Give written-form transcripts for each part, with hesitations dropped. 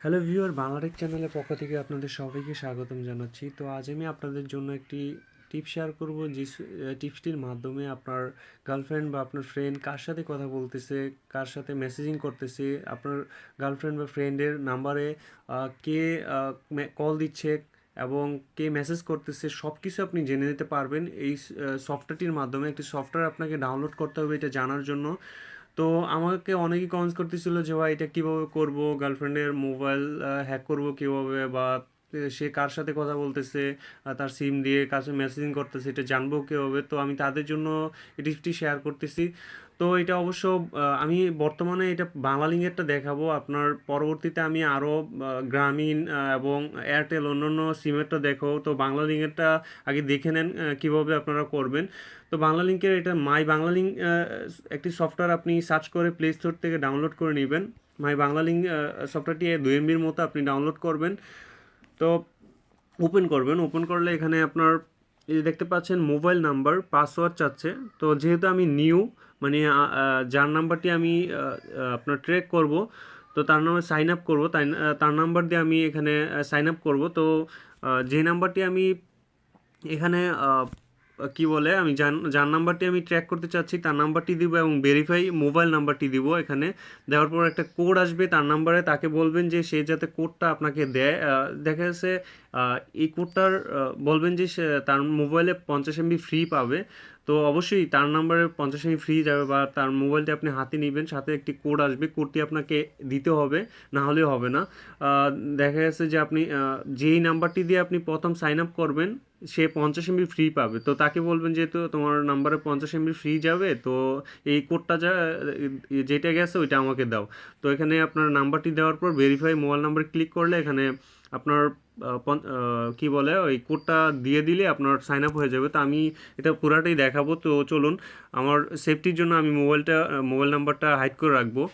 Hello viewer, Bangla Tech চ্যানেলের পক্ষ থেকে আপনাদের সবাইকে স্বাগতম জানাচ্ছি। তো আজ আমি আপনাদের জন্য একটি টিপ শেয়ার করব, যে টিপসটির মাধ্যমে আপনার গার্লফ্রেন্ড বা আপনার ফ্রেন্ড কার সাথে কথা বলতেছে, কার সাথে মেসেজিং করতেছে, আপনার গার্লফ্রেন্ড বা ফ্রেন্ডের নাম্বারে কে কল দিচ্ছে এবং কে মেসেজ করতেছে, সব কিছু আপনি জেনে নিতে পারবেন এই সফটওয়্যারটির মাধ্যমে। একটি সফটওয়্যার আপনাকে ডাউনলোড করতে হবে এটা জানার জন্য। তো আমাকে অনেকেই কমেন্টস করতেছিল যে ভাই এটা কীভাবে করব, গার্লফ্রেন্ডের মোবাইল হ্যাক করব কীভাবে, বা সে কার সাথে কথা বলতেছে, তার সিম দিয়ে কার সাথে মেসেজিং করতেছে, এটা জানবো কীভাবে। তো আমি তাদের জন্য এই টিপসটি শেয়ার করতেছি। তো এটা অবশ্য আমি বর্তমানে এটা বাংলা লিঙ্কেরটা দেখাবো, আপনার পরবর্তীতে আমি আরও গ্রামীণ এবং এয়ারটেল অন্যান্য সিমেরটা দেখাবো। তো বাংলা লিঙ্কেরটা আগে দেখে নেন কীভাবে আপনারা করবেন। তো বাংলা লিঙ্কের এটা মাই বাংলা লিঙ্ক একটি সফটওয়্যার, আপনি সার্চ করে প্লে স্টোর থেকে ডাউনলোড করে নেবেন। মাই বাংলা লিঙ্ক সফটওয়্যারটি 2 MBর মতো আপনি ডাউনলোড করবেন। তো ওপেন করবেন, ওপেন করলে এখানে আপনার এই যে দেখতে পাচ্ছেন মোবাইল নাম্বার পাসওয়ার্ড চাচ্ছে। তো যেহেতু আমি নিউ, মানে যার নাম্বারটি আমি আপনার ট্র্যাক করব, তো তার নামে সাইন আপ করবো, তাই তার নাম্বার দিয়ে আমি এখানে সাইন আপ করবো। তো যে নাম্বারটি আমি এখানে কি বলে, আমি যার নাম্বারটি আমি ট্র্যাক করতে চাচ্ছি তার নাম্বারটি দিব এবং ভেরিফাই মোবাইল নাম্বারটি দিব। এখানে দেওয়ার পর একটা কোড আসবে তার নাম্বারে, তাকে বলবেন যে সে যাতে কোডটা আপনাকে দেয়। দেখা যাচ্ছে এই কোডটার বলবেন যে সে তার মোবাইলে 50 MB ফ্রি পাবে। তো অবশ্যই তার নাম্বারে 50 MB ফ্রি যাবে, বা তার মোবাইলটি আপনি হাতে নেবেন, সাথে একটি কোড আসবে, কোডটি আপনাকে দিতে হবে, না হলেও হবে না। দেখা যাচ্ছে যে আপনি যেই নাম্বারটি দিয়ে আপনি প্রথম সাইন আপ করবেন সে 50 MB ফ্রি পাবে। তো তাকে বলবেন যে তো তোমার নাম্বারে 50 MB ফ্রি যাবে, তো এই কোডটা যেটা গেছে ওইটা আমাকে দাও। তো এখানে আপনার নাম্বারটি দেওয়ার পর ভেরিফাই মোবাইল নাম্বার ক্লিক করলে এখানে আপনার কি বলে ওই কোডটা দিয়ে দিলে আপনার সাইন আপ হয়ে যাবে। তো আমি এটা পুরাটাই দেখাবো। তো চলুন, আমার সেফটির জন্য আমি মোবাইল নাম্বারটা হাইড করে রাখবো।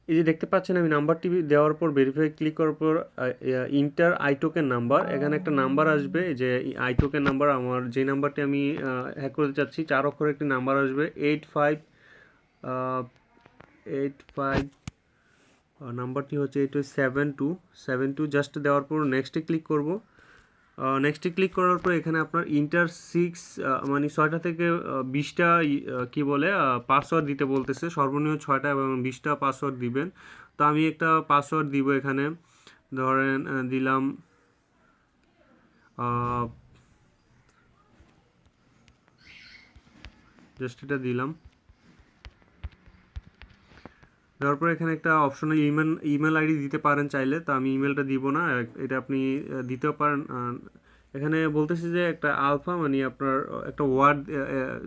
এই যে দেখতে পাচ্ছেন আমি নাম্বারটি দেওয়ার পর ভেরিফাই ক্লিক করার পর ইন্টার আইটোকেন নাম্বার, এখানে একটা নাম্বার আসবে, যে আইটোকেন নাম্বার, আমার যে নাম্বারটি আমি হ্যাক করতে চাচ্ছি 4 অক্ষরের একটি নাম্বার আসবে 8585, নাম্বারটি হচ্ছে 8272। জাস্ট দেওয়ার পর নেক্সটে ক্লিক করব। নেক্সটে ক্লিক করার পর এখানে আপনার ইন্টার 6 মানে 6টা থেকে 20টা কি বলে পাসওয়ার্ড দিতে বলতেছে, সর্বনিম্ন 6টা এবং 20টা পাসওয়ার্ড দিবেন। তো আমি একটা পাসওয়ার্ড দিব এখানে, ধরেন দিলাম জাস্ট এটা দিলাম। দেওয়ার পর এখানে একটা অপশনে ইমেল আইডি দিতে পারেন চাইলে, তো আমি ইমেলটা দিব না, এটা আপনি দিতেও পারেন। এখানে বলতেছি যে একটা আলফা, মানে আপনার একটা ওয়ার্ড,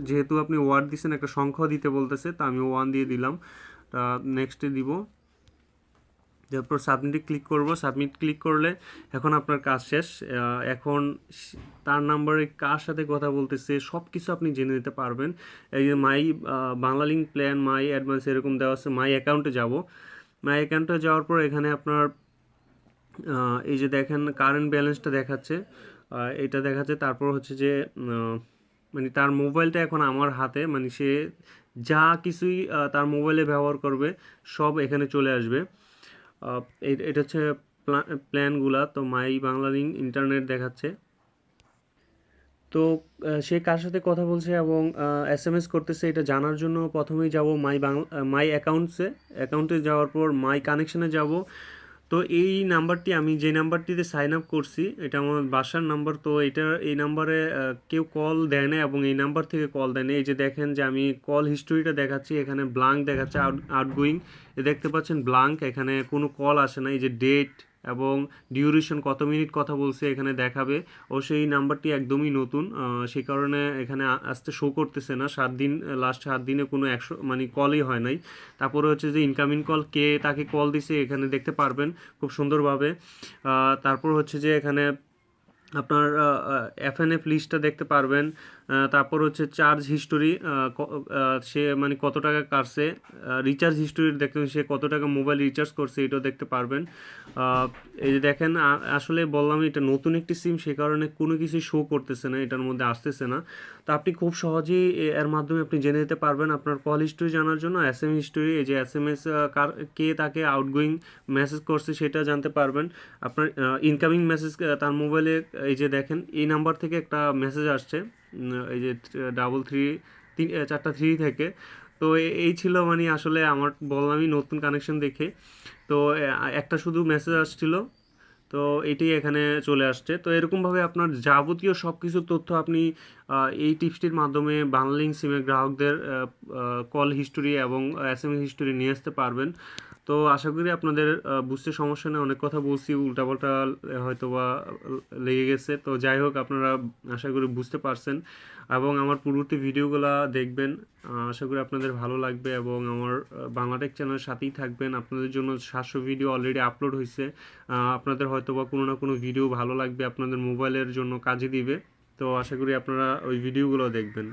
যেহেতু আপনি ওয়ার্ড দিচ্ছেন একটা সংখ্যা দিতে বলতেছে, তো আমি 1 দিয়ে দিলাম। তা নেক্সটে দিব, তারপর সাবমিটে ক্লিক করব। সাবমিট ক্লিক করলে এখন আপনার কাজ শেষ। এখন তার নাম্বারে কার সাথে কথা বলতেছে সব কিছু আপনি জেনে নিতে পারবেন। এই যে মাই বাংলা লিঙ্ক প্ল্যান, মাই অ্যাডভান্স এরকম দেওয়া আছে। মাই অ্যাকাউন্টে যাব। মাই অ্যাকাউন্টে যাওয়ার পর এখানে আপনার এই যে দেখেন কারেন্ট ব্যালেন্সটা দেখাচ্ছে, এটা দেখাচ্ছে। তারপর হচ্ছে যে মানে তার মোবাইলটা এখন আমার হাতে, মানে সে যা কিছুই তার মোবাইলে ব্যবহার করবে সব এখানে চলে আসবে। এটা হচ্ছে প্ল্যানগুলা। তো মাই বাংলা লিঙ্ক ইন্টারনেট দেখাচ্ছে। তো সে কার সাথে কথা বলছে এবং SMS করতেছে এটা জানার জন্য প্রথমেই যাব মাই অ্যাকাউন্টে যাওয়ার পর মাই কানেকশানে যাব। তো এই নাম্বারটি, আমি যে নাম্বারটিতে সাইন আপ করছি এটা আমার বাসার নাম্বার। তো এই নাম্বারে কেউ কল দেয় না এবং এই নাম্বার থেকে কল দেয় না। এই যে দেখেন যে আমি কল হিস্টোরিটা দেখাচ্ছি, এখানে ব্লাঙ্ক দেখাচ্ছে, আউটগোয়িং দেখতে পাচ্ছেন ব্লাঙ্ক, এখানে কোনো কল আসে না। এই যে ডেট এবং ডিউরেশন কত মিনিট কথা বলছে এখানে দেখাবে। ও সেই নাম্বারটি একদমই নতুন, সেই কারণে এখানে আসতে শো করতেছে না। 7 দিন, লাস্ট 7 দিনে কোনো 100 মানে কলই হয় নাই। তারপরে হচ্ছে যে ইনকামিং কল, কে তাকে কল দিছে এখানে দেখতে পারবেন খুব সুন্দরভাবে। তারপর হচ্ছে যে এখানে আপনার FNF লিস্টটা দেখতে পারবেন। তারপর হচ্ছে চার্জ হিস্টোরি, সে মানে কত টাকা কাটছে, রিচার্জ হিস্টোরি দেখতে সে কত টাকা মোবাইল রিচার্জ করছে এটাও দেখতে পারবেন। এই যে দেখেন, আসলে বললাম এটা নতুন একটি সিম, সে কারণে কোনো কিছু শো করতেছে না, এটার মধ্যে আসতেছে না। তো আপনি খুব সহজেই এর মাধ্যমে আপনি জেনে নিতে পারবেন আপনার কল হিস্টোরি জানার জন্য এস এম হিস্টোরি, এই যে এস এম এস কে তাকে আউটগোয়িং মেসেজ করছে সেটা জানতে পারবেন। আপনার ইনকামিং মেসেজ তার মোবাইলে, এই যে দেখেন এই নাম্বার থেকে একটা মেসেজ আসছে, এই যে 33 4টা 3 থেকে। তো এই ছিল মানে আসলে আমার বললামই নতুন কানেকশন দেখে। তো একটা শুধু মেসেজ আসছিল, তো এটি এখানে চলে আসছে। তো এরকমভাবে আপনার যাবতীয় সব কিছু তথ্য আপনি এই টিপসটির মাধ্যমে বাংলালিংক সিমের গ্রাহকদের কল হিস্টোরি এবং এস এম এস হিস্টোরি নিয়ে আসতে পারবেন। তো আশা করি আপনাদের বুঝতে সমস্যা নেই, অনেক কথা বলছি, উল্টাপাল্টা হয়তো বা লেগে গেছে। তো যাই হোক, আপনারা আশা করি বুঝতে পারছেন এবং আমার পূর্ববর্তী ভিডিওগুলো দেখবেন। আশা করি আপনাদের ভালো লাগবে এবং আমার বাংলাটেক চ্যানেলের সাথেই থাকবেন। আপনাদের জন্য 700 ভিডিও অলরেডি আপলোড হয়েছে। আপনাদের হয়তো বা কোনো না কোনো ভিডিও ভালো লাগবে, আপনাদের মোবাইলের জন্য কাজে দিবে। তো আশা করি আপনারা ওই ভিডিওগুলো দেখবেন।